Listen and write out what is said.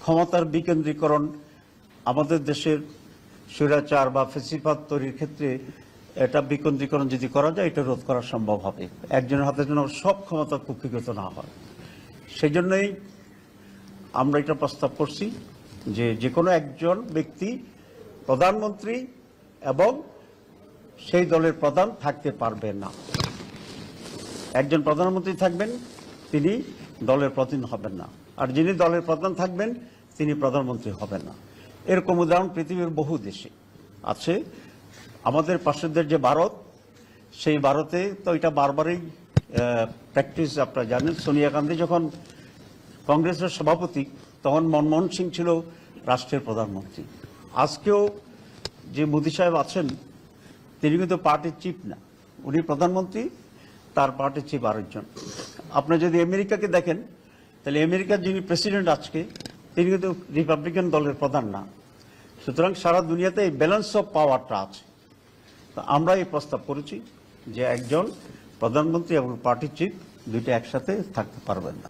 ক্ষমতার বিকেন্দ্রীকরণ আমাদের দেশের স্বৈরাচার বা ফ্যাসিবাদ তৈরির ক্ষেত্রে এটা বিকেন্দ্রীকরণ যদি করা যায় এটা রোধ করা সম্ভব হবে, একজনের হাতে যেন সব ক্ষমতা কুক্ষিগত না হয়। সেই জন্যই আমরা এটা প্রস্তাব করছি যে কোনো একজন ব্যক্তি প্রধানমন্ত্রী এবং সেই দলের প্রধান থাকতে পারবে না। একজন প্রধানমন্ত্রী থাকবেন, তিনি দলের প্রধান হবেন না, আর যিনি দলের প্রধান থাকবেন তিনি প্রধানমন্ত্রী হবেন না। এরকম উদাহরণ পৃথিবীর বহু দেশে আছে। আমাদের পাশের দেশ যে ভারত, সেই ভারতে তো এটা বারবারই প্র্যাকটিস। আপনারা জানেন, সোনিয়া গান্ধী যখন কংগ্রেসের সভাপতি তখন মনমোহন সিং ছিল রাষ্ট্রের প্রধানমন্ত্রী। আজকেও যে মোদি সাহেব আছেন তিনি কিন্তু পার্টির চিফ না, উনি প্রধানমন্ত্রী, তার পার্টির চিফ আরেকজন। আপনি যদি আমেরিকাকে দেখেন তাহলে আমেরিকার যিনি প্রেসিডেন্ট আজকে তিনি কিন্তু রিপাবলিকান দলের প্রধান না। সুতরাং সারা দুনিয়াতে এই ব্যালেন্স অফ পাওয়ারটা আছে। তো আমরা এই প্রস্তাব করেছি যে একজন প্রধানমন্ত্রী এবং পার্টির চিফ দুইটা একসাথে থাকতে পারবেন না।